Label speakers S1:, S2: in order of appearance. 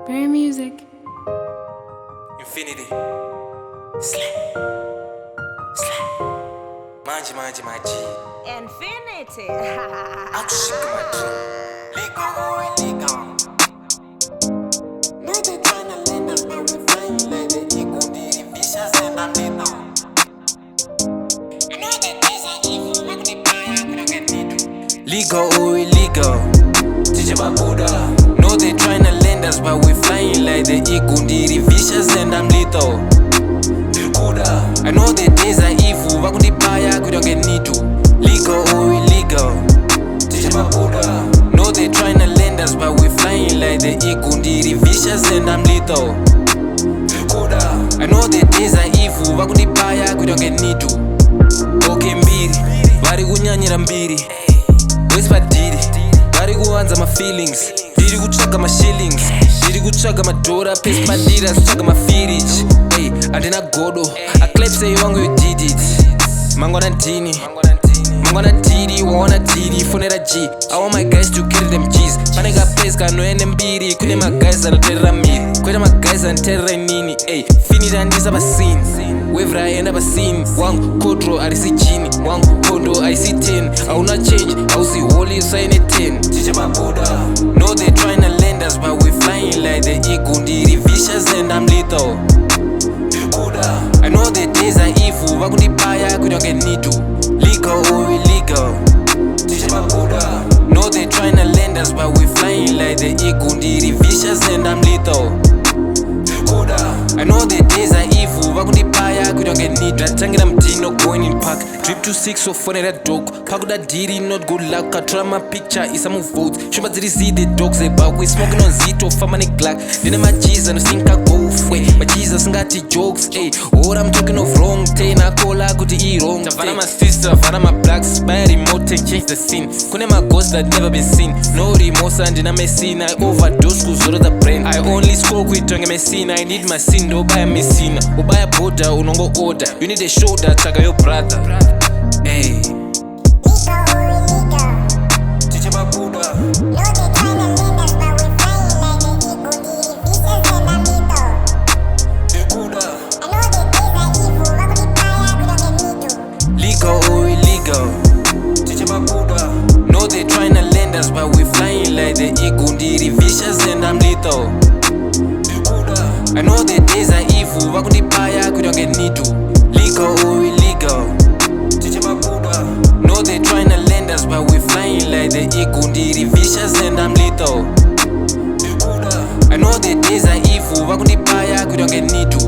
S1: Raremusik.
S2: Infinity. Slatte. Slatte. Manji.
S3: Infinity.
S2: Akushika maji. Legal. No, they tryna land us, but we flying like the eagle. The vicious and I'm lethal. I know that there's an evil, like the fire, but I get it. Legal or illegal. Teach my Buddha. No, they tryna land us, but we flying like the eagle. The vicious and I'm lethal. I know the days are evil, vakundipaya kuti don't get need to. Legal or illegal, teach my Buddha. No, they tryna land us, but we flying like the eagle. Ndiri vicious and I'm lethal. I know the days are evil, vakundipaya kuti don't get need to. Okay mbiri, vari kunyanyira mbiri. Whisper didi, vari kuwanza my feelings. Diri kutsvaga my shillings, diri kutsvaga madhora, paste madira, kutsvaga my fridge. Hey, andina godo, aklepse wangu you did it. Mangwana didi, waona didi, fonera G. I want my guys to carry them G's. Paneka place kanoende mbiri, kune my guys anoterera miri. Kweta my guys anoterera nini. Hey, finita ndisa basini, wevra aenda basini. Wangu kodro arisi chini, wangu kondo arisi 10. Auna change, ausi holy usaine 10. Teach my Buddha. No, they tryna land us, but we flying like the eagle. Ndiri vicious and I'm lethal. I know the days are evil, vakundipaya kuti don't get need to. Legal or illegal, teach my Buddha. No, they tryna land us, but we flying like the eagle. Ndiri vicious and I'm lethal. I know the days are evil, vakundipaya kuti don't get need to. Ndatangira mtino going in park, drip to 6 so fonera dog. Pakuda diri not good luck, katora my picture isa move votes. Shumba ziri zi the dogs they back, we smoking on zito, famani glack. Dine my Jesus no think I go way, my Jesus ngati jokes, ayy. What I'm talking of wrong, tay na kola kuti I wrong. Tavana my sister, vana my blacks, buy a remote and change the scene. Kune my ghost that never been seen, no remorse and dina messina. I overdose kuzoro the brain, I only smoke with tongue messina. I need my sin, do buy a messina. O buy a border, unongo order. You need a shoulder, chaka your brother. Ayy. Teach my Buddha.
S4: No, they tryna land us, but we flying like the eagle. Ndiri vicious and I'm lethal. I know the days are evil, vakundipaya kuti don't get need to.
S2: Legal or illegal, teach my Buddha. No, they tryna land us, but we flying like the eagle. Ndiri vicious and I'm lethal. I know the days are evil, vakundipaya kuti don't get need to. Legal or illegal, teach my Buddha. No, they tryna land us, but we flying like the eagle. Ndiri vicious and I'm lethal. I know the days are evil, vakundipaya kuti don't get need to.